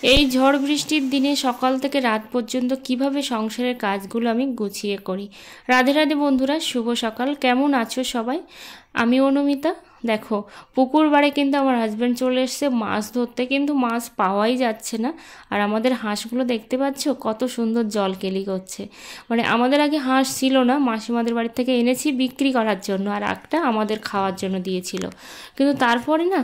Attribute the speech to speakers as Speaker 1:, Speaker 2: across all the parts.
Speaker 1: এই ঝড় বৃষ্টির দিনে সকাল থেকে রাত পর্যন্ত কিভাবে সংসারের কাজগুলো আমি গুছিয়ে করি। রাধে রাধে বন্ধুরা, শুভ সকাল। কেমন আছো সবাই? আমি অনুমিতা। দেখো, পুকুর পাড়ে কিন্তু আমার হাজব্যান্ড চলে এসছে মাছ ধরতে, কিন্তু মাছ পাওয়াই যাচ্ছে না। আর আমাদের হাঁসগুলো দেখতে পাচ্ছ কত সুন্দর জল কেলি করছে। মানে আমাদের আগে হাঁস ছিল না, মাসিমাদের বাড়ি থেকে এনেছি বিক্রি করার জন্য, আর একটা আমাদের খাওয়ার জন্য দিয়েছিল। কিন্তু তারপরে না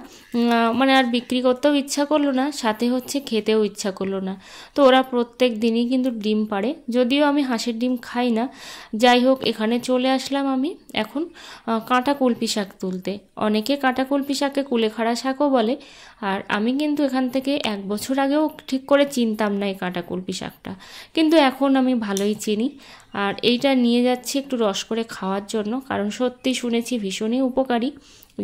Speaker 1: মানে আর বিক্রি করতেও ইচ্ছা করলো না, সাথে হচ্ছে খেতেও ইচ্ছা করলো না। তো ওরা প্রত্যেক দিনই কিন্তু ডিম পাড়ে, যদিও আমি হাঁসের ডিম খাই না। যাই হোক, এখানে চলে আসলাম আমি এখন কাঁটা কলপি শাক তুলতে। অনেকে কাঁটা কলপি শাককে কুলেখাড়া শাকও বলে। আর আমি কিন্তু এখান থেকে 1 বছর আগেও ঠিক করে চিনতাম না এই কাঁটা কলপি শাকটা, কিন্তু এখন আমি ভালোই চিনি। আর এইটা নিয়ে যাচ্ছি একটু রস করে খাওয়ার জন্য, কারণ সত্যি শুনেছি ভীষণই উপকারী।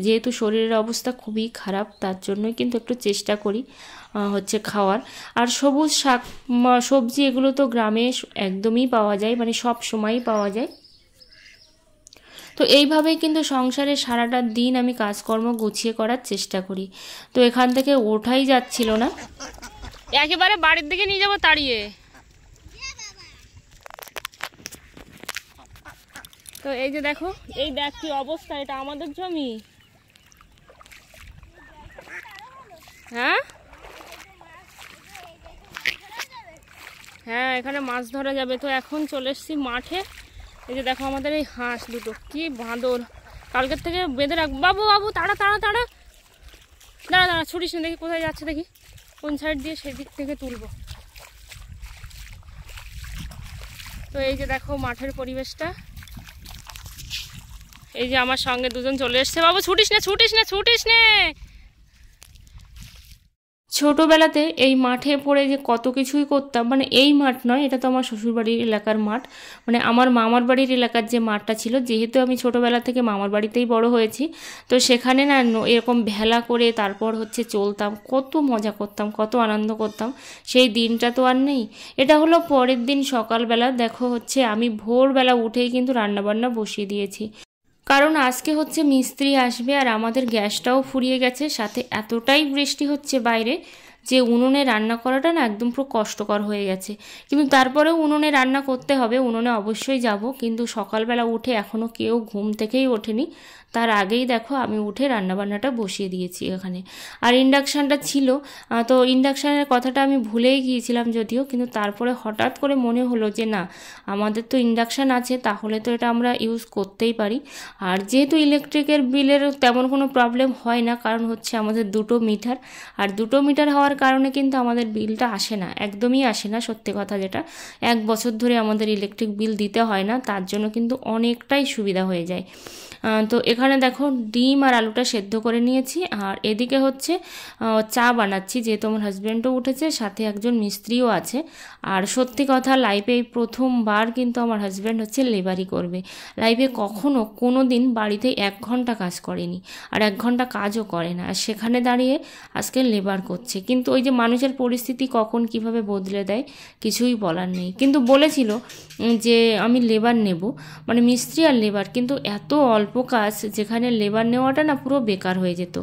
Speaker 1: যেহেতু শরীরের অবস্থা খুবই খারাপ, তার জন্যই কিন্তু একটু চেষ্টা করি হচ্ছে খাওয়ার। আর সবুজ শাক সবজি এগুলো তো গ্রামে একদমই পাওয়া যায়, মানে সব সময়ই পাওয়া যায়। তো এইভাবেই কিন্তু সংসারে সারাটা দিন আমি কাজকর্ম গুছিয়ে করার চেষ্টা করি। তো এখান থেকে ওঠাই যাচ্ছিল না, একেবারে বাড়ির দিকে নিয়ে যাবো তাড়িয়ে। তো এই যে দেখো, এই দেখ কি অবস্থা, এটা আমাদের জমি। হ্যাঁ হ্যাঁ, এখানে মাছ ধরা যাবে। তো এখন চলে এসেছি মাঠে। এই যে দেখো আমাদের এই হাঁস দুটো, কি বাঁদর! কালকের থেকে বেঁধে রাখ। বাবু বাবু, তাড়া তাড়া তাড়া, দাঁড়া দাঁড়া, ছুটিস না, দেখি কোথায় যাচ্ছে, দেখি কোন সাইড দিয়ে, সেদিক থেকে তুলবো। তো এই যে দেখো মাঠের পরিবেশটা। এই যে আমার সঙ্গে দুজন চলে এসছে। বাবু ছুটিস না, ছুটিস না, ছুটিস না। ছোটোবেলাতে এই মাঠে পড়ে যে কত কিছুই করতাম, মানে এই মাঠ নয়, এটা তো আমার শ্বশুরবাড়ির এলাকার মাঠ, মানে আমার মামার বাড়ির এলাকার যে মাঠটা ছিল। যেহেতু আমি ছোটোবেলা থেকে মামার বাড়িতেই বড় হয়েছি, তো সেখানে না এরকম ভেলা করে তারপর হচ্ছে চলতাম, কত মজা করতাম, কত আনন্দ করতাম। সেই দিনটা তো আর নেই। এটা হলো পরের দিন সকালবেলা। দেখো হচ্ছে আমি ভোরবেলা উঠেই কিন্তু রান্নাবান্না বসিয়ে দিয়েছি, কারণ আজকে হচ্ছে মিস্ত্রি আসবে। আর আমাদের গ্যাসটাও ফুরিয়ে গেছে, সাথে এতটাই বৃষ্টি হচ্ছে বাইরে যে উনুনে রান্না করাটা না একদম পুরো কষ্টকর হয়ে গেছে। কিন্তু তারপরেও উনুনে রান্না করতে হবে, উনুনে অবশ্যই যাব। কিন্তু সকালবেলা উঠে এখনও কেউ ঘুম থেকেই ওঠেনি, তার আগেই দেখো আমি উঠে রান্নাবান্নাটা বসিয়ে দিয়েছি এখানে। আর ইন্ডাকশানটা ছিল, তো ইন্ডাকশানের কথাটা আমি ভুলেই গিয়েছিলাম যদিও, কিন্তু তারপরে হঠাৎ করে মনে হলো যে না, আমাদের তো ইন্ডাকশান আছে, তাহলে তো এটা আমরা ইউজ করতেই পারি। আর যেহেতু ইলেকট্রিকের বিলের তেমন কোনো প্রবলেম হয় না, কারণ হচ্ছে আমাদের 2টো মিটার। আর 2টো মিটার হওয়ার কারণে কিন্তু আমাদের বিলটা আসে না, একদমই আসে না, সত্যি কথা যেটা। 1 বছর ধরে আমাদের ইলেকট্রিক বিল দিতে হয় না, তার জন্য কিন্তু অনেকটাই সুবিধা হয়ে যায়। তো এখানে দেখো ডিম আর আলুটা সেদ্ধ করে নিয়েছি, আর এদিকে হচ্ছে চা বানাচ্ছি, যেহেতু আমার হাজব্যান্ডও উঠেছে, সাথে একজন মিস্ত্রিও আছে। আর সত্যি কথা, লাইফে এই প্রথমবার কিন্তু আমার হাজব্যান্ড হচ্ছে লেবারি করবে। লাইফে কখনো কোনো দিন বাড়িতে 1 ঘন্টা কাজ করেনি, আর 1 ঘন্টা কাজও করে না, আর সেখানে দাঁড়িয়ে আজকে লেবার করছে। কিন্তু ওই যে মানুষের পরিস্থিতি কখন কিভাবে বদলে দেয় কিছুই বলার নেই। কিন্তু বলেছিল যে আমি লেবার নেব, মানে মিস্ত্রি আর লেবার, কিন্তু এত অল্প কাজ যেখানে লেবার নেওয়াটা না পুরো বেকার হয়ে যেত।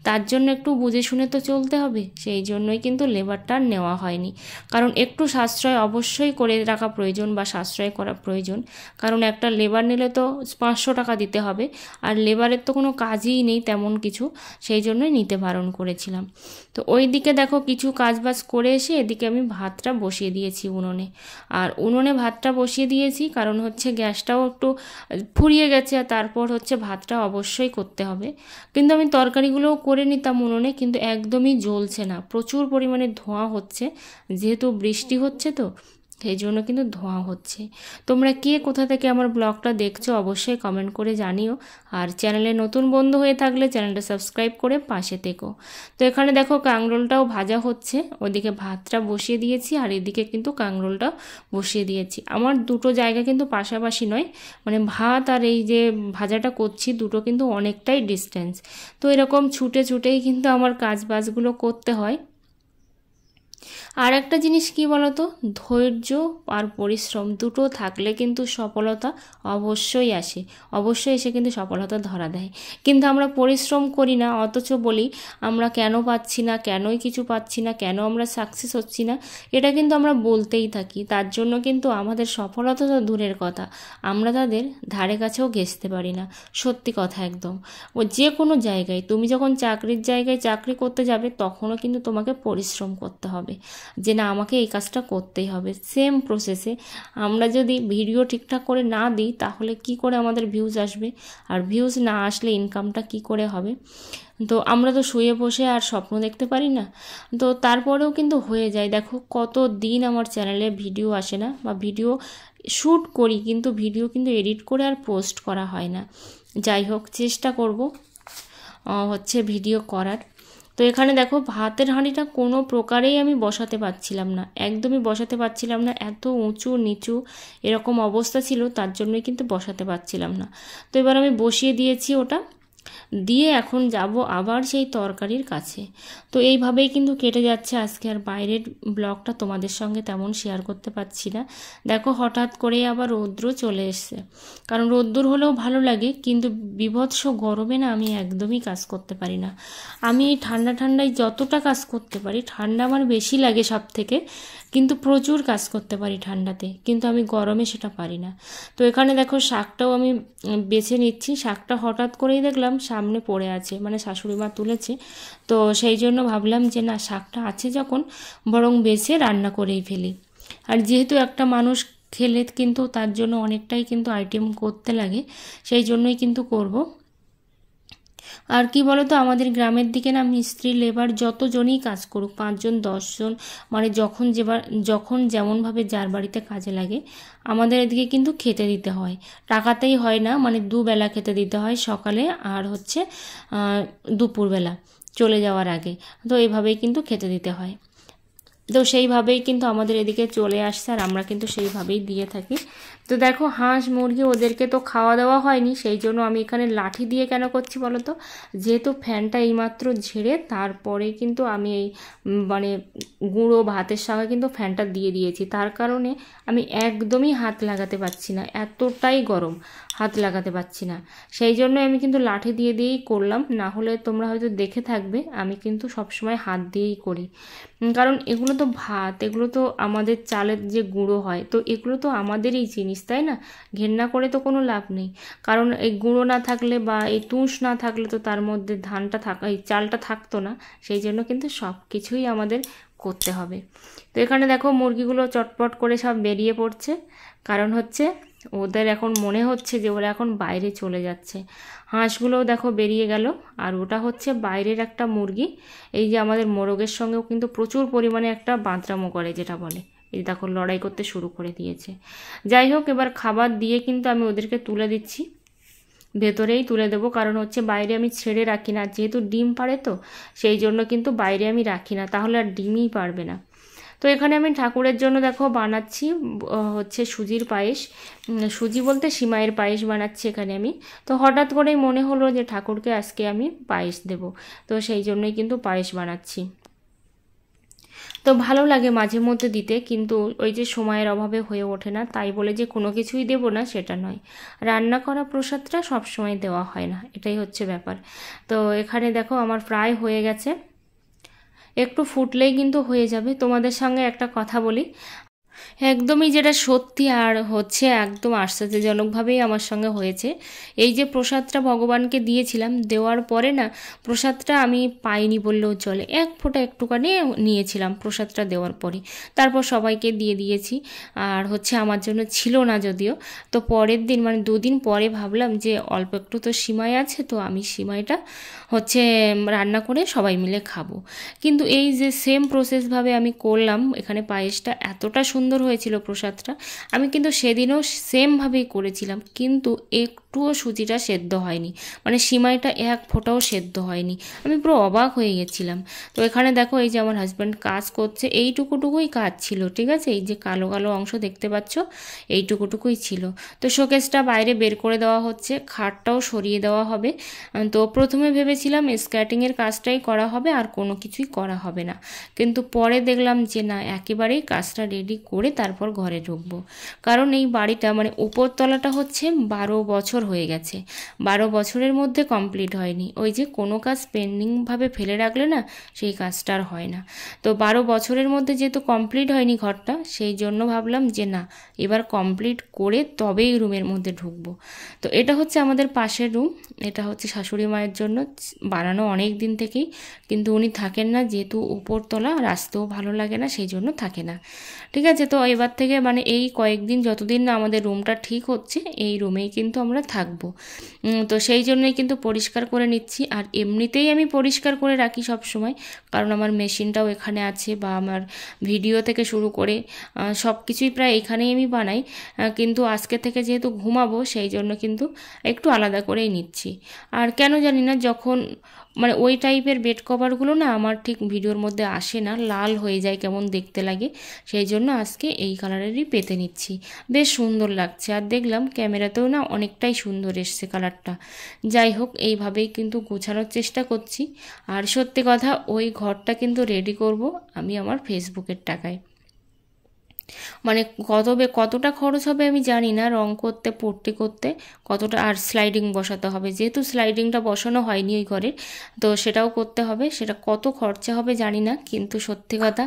Speaker 1: তার জন্য একটু বুঝে শুনে তো চলতে হবে, সেই জন্যই কিন্তু লেবারটা নেওয়া হয়নি। কারণ একটু সাশ্রয় অবশ্যই করে রাখা প্রয়োজন, বা সাশ্রয় করা প্রয়োজন। কারণ একটা লেবার নিলে তো 500 টাকা দিতে হবে, আর লেবারের তো কোনো কাজই নেই তেমন কিছু, সেই জন্যই নিতে বারণ করেছিলাম। তো ওই দিকে দেখো কিছু কাজবাজ করে এসে এদিকে আমি ভাতটা বসিয়ে দিয়েছি উনুনে। আর উনুনে ভাতটা বসিয়ে দিয়েছি কারণ হচ্ছে গ্যাসটাও একটু ফুরিয়ে গেছে, আর তারপর হচ্ছে ভাতটা অবশ্যই করতে হবে। কিন্তু আমি তরকারিগুলোও করে নিতাম উনুনে, কিন্তু একদমই জ্বলছে না, প্রচুর পরিমাণে ধোঁয়া হচ্ছে, যেহেতু বৃষ্টি হচ্ছে তো সেই জন্য কিন্তু ধোঁয়া হচ্ছে। তোমরা কে কোথা থেকে আমার ব্লগটা দেখছো অবশ্যই কমেন্ট করে জানিও। আর চ্যানেলে নতুন বন্ধু হয়ে থাকলে চ্যানেলটা সাবস্ক্রাইব করে পাশে থেকো। তো এখানে দেখো কাঁকরোলটাও ভাজা হচ্ছে, ওদিকে ভাতটা বসিয়ে দিয়েছি, আর এদিকে কিন্তু কাঁকরোলটা বসিয়ে দিয়েছি। আমার 2টো জায়গা কিন্তু পাশাপাশি নয়, মানে ভাত আর এই যে ভাজাটা করছি দুটো কিন্তু অনেকটাই ডিস্টেন্স। তো এরকম ছুটে ছুটেই কিন্তু আমার কাজ বাজগুলো করতে হয়। আর একটা জিনিস কি বলতো, ধৈর্য আর পরিশ্রম দুটো থাকলে কিন্তু সফলতা অবশ্যই আসে, অবশ্যই এসে কিন্তু সফলতা ধরা দেয়। কিন্তু আমরা পরিশ্রম করি না, অথচ বলি আমরা কেন পাচ্ছি না, কেনই কিছু পাচ্ছি না, কেন আমরা সাকসেস হচ্ছি না, এটা কিন্তু আমরা বলতেই থাকি। তার জন্য কিন্তু আমাদের সফলতা তো দূরের কথা, আমরা তাদের ধারে কাছেও ঘেঁষতে পারি না। সত্যি কথা একদম। ও যে কোনো জায়গায়, তুমি যখন চাকরির জায়গায় চাকরি করতে যাবে তখনও কিন্তু তোমাকে পরিশ্রম করতে হবে, যে না আমাকে এই কাজটা করতেই হবে। সেম প্রসেসে আমরা যদি ভিডিও ঠিকঠাক করে না দিই তাহলে কি করে আমাদের ভিউজ আসবে, আর ভিউজ না আসলে ইনকামটা কি করে হবে? তো আমরা তো শুয়ে বসে আর স্বপ্ন দেখতে পারি না। তো তারপরেও কিন্তু হয়ে যায়। দেখো কত দিন আমার চ্যানেলে ভিডিও আসে না, বা ভিডিও শ্যুট করি কিন্তু ভিডিও কিন্তু এডিট করে আর পোস্ট করা হয় না। যাই হোক, চেষ্টা করব হচ্ছে ভিডিও করার। তো এখানে দেখো ভাতের হাঁড়িটা কোনো প্রকারেই আমি বসাতে পারছিলাম না, একদমই বসাতে পারছিলাম না, এত উঁচু নিচু এরকম অবস্থা ছিল, তার জন্যই কিন্তু বসাতে পারছিলাম না। তো এবার আমি বসিয়ে দিয়েছি ওটা, দিয়ে এখন যাব আবার সেই তরকারির কাছে। তো এইভাবেই কিন্তু কেটে যাচ্ছে আজকে। আর বাইরের ব্লগটা তোমাদের সঙ্গে তেমন শেয়ার করতে পারছি না। দেখো হঠাৎ করে আবার রৌদ্র চলে এসছে, কারণ রোদ্দুর হলেও ভালো লাগে, কিন্তু বিভৎস গরমে না আমি একদমই কাজ করতে পারি না। আমি এই ঠান্ডা ঠান্ডায় যতটা কাজ করতে পারি, ঠান্ডা আমার বেশি লাগে সব থেকে, কিন্তু প্রচুর কাজ করতে পারি ঠান্ডাতে, কিন্তু আমি গরমে সেটা পারি না। তো এখানে দেখো শাকটাও আমি বেছে নিচ্ছি। শাকটা হঠাৎ করেই দেখলাম সামনে পড়ে আছে, মানে শাশুড়ি মা তুলেছে, তো সেই জন্য ভাবলাম যে না শাকটা আছে যখন বরং বেছে রান্না করেই ফেলি। আর যেহেতু একটা মানুষ খেলে কিন্তু তার জন্য অনেকটাই কিন্তু আইটেম করতে লাগে, সেই জন্যই কিন্তু করব। আর কি বলো তো, আমাদের গ্রামের দিকে না মিস্ত্রি লেবার যতজনই কাজ করুক, 5 জন 10 জন, মানে যখন যেমনভাবে যার বাড়িতে কাজে লাগে, আমাদের এদিকে কিন্তু খেতে দিতে হয়। টাকাতেই হয় না, মানে দুবেলা খেতে দিতে হয়, সকালে আর হচ্ছে দুপুরবেলা চলে যাওয়ার আগে। তো এইভাবেই কিন্তু খেতে দিতে হয়। তো সেইভাবেই কিন্তু আমাদের এদিকে চলে আসছে, আর আমরা কিন্তু সেইভাবেই দিয়ে থাকি। তো দেখো হাঁস মুরগি ওদেরকে তো খাওয়া দাওয়া হয়নি, সেই জন্য আমি এখানে লাঠি দিয়ে কেন করছি বলো তো, যেহেতু ফ্যানটা এইমাত্র ঝেড়ে তারপরে কিন্তু আমি এই মানে গুঁড়ো ভাতের সঙ্গে কিন্তু ফ্যানটা দিয়ে দিয়েছি, তার কারণে আমি একদমই হাত লাগাতে পারছি না, এতটাই গরম, হাত লাগাতে পারছি না। সেই জন্য আমি কিন্তু লাঠি দিয়ে দিয়েই করলাম, না হলে তোমরা হয়তো দেখে থাকবে আমি কিন্তু সবসময় হাত দিয়েই করি। কারণ এগুলো তো ভাত, এগুলো তো আমাদের চালের যে গুঁড়ো হয়, তো এগুলো তো আমাদেরই জিনিস, তাই না? ঘেন্না করে তো কোনো লাভ নেই, কারণ এই গুঁড়ো না থাকলে বা এই তুষ না থাকলে তো তার মধ্যে এই চালটা থাকতো না। সেই জন্য কিন্তু সব কিছুই আমাদের করতে হবে। তো এখানে দেখো মুরগিগুলো চটপট করে সব বেরিয়ে পড়ছে, কারণ হচ্ছে ওদের এখন মনে হচ্ছে যে ওরা এখন বাইরে চলে যাচ্ছে। হাঁসগুলোও দেখো বেরিয়ে গেল, আর ওটা হচ্ছে বাইরের একটা মুরগি। এই যে আমাদের মোরগের সঙ্গেও কিন্তু প্রচুর পরিমাণে একটা বাঁদরামো করে, যেটা বলে, এই দেখো লড়াই করতে শুরু করে দিয়েছে। যাই হোক, এবার খাবার দিয়ে কিন্তু আমি ওদেরকে তুলে দিচ্ছি, ভেতরেই তুলে দেবো, কারণ হচ্ছে বাইরে আমি ছেড়ে রাখি না, যেহেতু ডিম পাড়ে তো সেই জন্য কিন্তু বাইরে আমি রাখি না, তাহলে আর ডিমই পারবে না। তো এখানে আমি ঠাকুরের জন্য দেখো বানাচ্ছি হচ্ছে সুজির পায়েস, সুজি বলতে সিমাইয়ের পায়েস বানাচ্ছি এখানে আমি। তো হঠাৎ করেই মনে হলো যে ঠাকুরকে আজকে আমি পায়েস দেব, তো সেই জন্যই কিন্তু পায়েস বানাচ্ছি। তো ভালো লাগে মাঝে মধ্যে দিতে, কিন্তু ওই যে সময়ের অভাবে হয়ে ওঠে না, তাই বলে যে কোনো কিছুই দেব না সেটা নয়। রান্না করা প্রসাদটা সবসময় দেওয়া হয় না, এটাই হচ্ছে ব্যাপার। তো এখানে দেখো আমার প্রায় হয়ে গেছে, একটু ফুটলেই কিন্তু হয়ে যাবে। তোমাদের সঙ্গে একটা কথা বলি, একদমই যেটা সত্যি আর হচ্ছে একদম আশ্চর্যজনকভাবেই আমার সঙ্গে হয়েছে। এই যে প্রসাদটা ভগবানকে দিয়েছিলাম, দেওয়ার পরে না প্রসাদটা আমি পাইনি বললেও চলে, এক ফোঁটা একটুখানি নিয়েছিলাম প্রসাদটা দেওয়ার পরে, তারপর সবাইকে দিয়ে দিয়েছি। আর হচ্ছে আমার জন্য ছিল না যদিও। তো পরের দিন মানে 2 দিন পরে ভাবলাম যে অল্প একটু তো সিমাই আছে, তো আমি সিমাইটা হচ্ছে রান্না করে সবাই মিলে খাবো। কিন্তু এই যে সেম প্রসেসভাবে আমি করলাম, এখানে পায়েসটা এতটা সুন্দর হয়েছিল প্রসাদটা, আমি কিন্তু সেদিনও সেমভাবেই করেছিলাম, কিন্তু একটু একটুও সুজিটা সেদ্ধ হয়নি, মানে সিমাইটা এক ফোঁটাও সেদ্ধ হয়নি। আমি পুরো অবাক হয়ে গেছিলাম। তো এখানে দেখো এই যে আমার হাজব্যান্ড কাজ করছে, এইটুকুটুকুই কাজ ছিল, ঠিক আছে, এই যে কালো কালো অংশ দেখতে পাচ্ছ এইটুকুটুকুই ছিল। তো শোকেসটা বাইরে বের করে দেওয়া হচ্ছে, খাটটাও সরিয়ে দেওয়া হবে। তো প্রথমে ভেবেছিলাম স্কেটিংয়ের কাজটাই করা হবে, আর কোনো কিছুই করা হবে না, কিন্তু পরে দেখলাম যে না, একেবারেই কাজটা রেডি করে তারপর ঘরে ঢুকবো। কারণ এই বাড়িটা মানে উপরতলাটা হচ্ছে 12 বছর হয়ে গেছে, 12 বছরের মধ্যে কমপ্লিট হয়নি। ওই যে কোনো কাজ পেন্ডিংভাবে ফেলে রাখলে না, সেই কাজটা আর হয় না। তো 12 বছরের মধ্যে যেহেতু কমপ্লিট হয়নি ঘরটা, সেই জন্য ভাবলাম যে না, এবার কমপ্লিট করে তবেই রুমের মধ্যে ঢুকবো। তো এটা হচ্ছে আমাদের পাশের রুম, এটা হচ্ছে শাশুড়ি মায়ের জন্য বানানো অনেক দিন থেকেই, কিন্তু উনি থাকেন না, যেহেতু উপরতলা আর আসতেও ভালো লাগে না, সেই জন্য থাকে না। ঠিক আছে, তো এবার থেকে মানে এই কয়েকদিন যতদিন না আমাদের রুমটা ঠিক হচ্ছে, এই রুমেই কিন্তু আমরা থাকবো। তো সেই জন্যই কিন্তু পরিষ্কার করে নিচ্ছি। আর এমনিতেই আমি পরিষ্কার করে রাখি সব সময়, কারণ আমার মেশিনটাও এখানে আছে, বা আমার ভিডিও থেকে শুরু করে সব কিছুই প্রায় এখানেই আমি বানাই। কিন্তু আজকে থেকে যেহেতু ঘুমাবো, সেই জন্য কিন্তু একটু আলাদা করেই নিচ্ছি। আর কেন জানি না, যখন মানে ওই টাইপের বেড কভারগুলো না আমার ঠিক ভিডিওর মধ্যে আসে না, লাল হয়ে যায়, কেমন দেখতে লাগে, সেই জন্য আজকে এই কালারেরই পেতে নিচ্ছি। বেশ সুন্দর লাগছে, আর দেখলাম ক্যামেরাতেও না অনেকটাই সুন্দর এসছে কালারটা। যাই হোক, এইভাবেই কিন্তু গোছানোর চেষ্টা করছি। আর সত্যি কথা, ওই ঘরটা কিন্তু রেডি করব আমি আমার ফেসবুকের টাকায়। মানে কতটা খরচ হবে আমি জানি না, রং করতে, পট্টি করতে কতটা, আর স্লাইডিং বসাতে হবে, যেহেতু স্লাইডিংটা বসানো হয়নি ওই ঘরে, তো সেটাও করতে হবে। সেটা কত খরচা হবে জানি না, কিন্তু সত্যি কথা,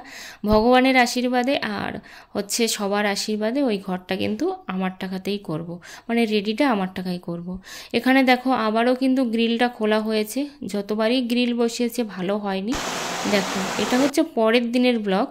Speaker 1: ভগবানের আশীর্বাদে আর হচ্ছে সবার আশীর্বাদে ওই ঘরটা কিন্তু আমার টাকাতেই করব, মানে রেডিটা আমার টাকায় করব। এখানে দেখো আবারও কিন্তু গ্রিলটা খোলা হয়েছে, যতবারই গ্রিল বসিয়েছে ভালো হয়নি। দেখো এটা হচ্ছে পরের দিনের ব্লগ,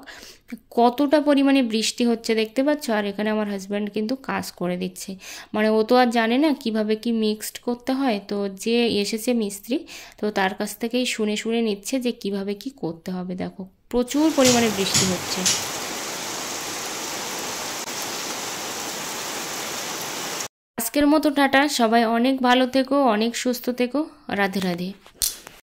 Speaker 1: কতটা পরিমাণে বৃষ্টি হচ্ছে দেখতে পাচ্ছ। আর এখানে আমার হাজব্যান্ড কিন্তু কাজ করে দিচ্ছে, মানে ও তো আর জানে না কিভাবে কি মিক্সড করতে হয়, তো যে এসেছে মিস্ত্রি, তো তার কাছ থেকেই শুনে শুনে নিচ্ছে যে কিভাবে কি করতে হবে। দেখো প্রচুর পরিমাণে বৃষ্টি হচ্ছে। আজকের মতো টাটা, সবাই অনেক ভালো থেকো, অনেক সুস্থ থেকো, রাধে রাধে।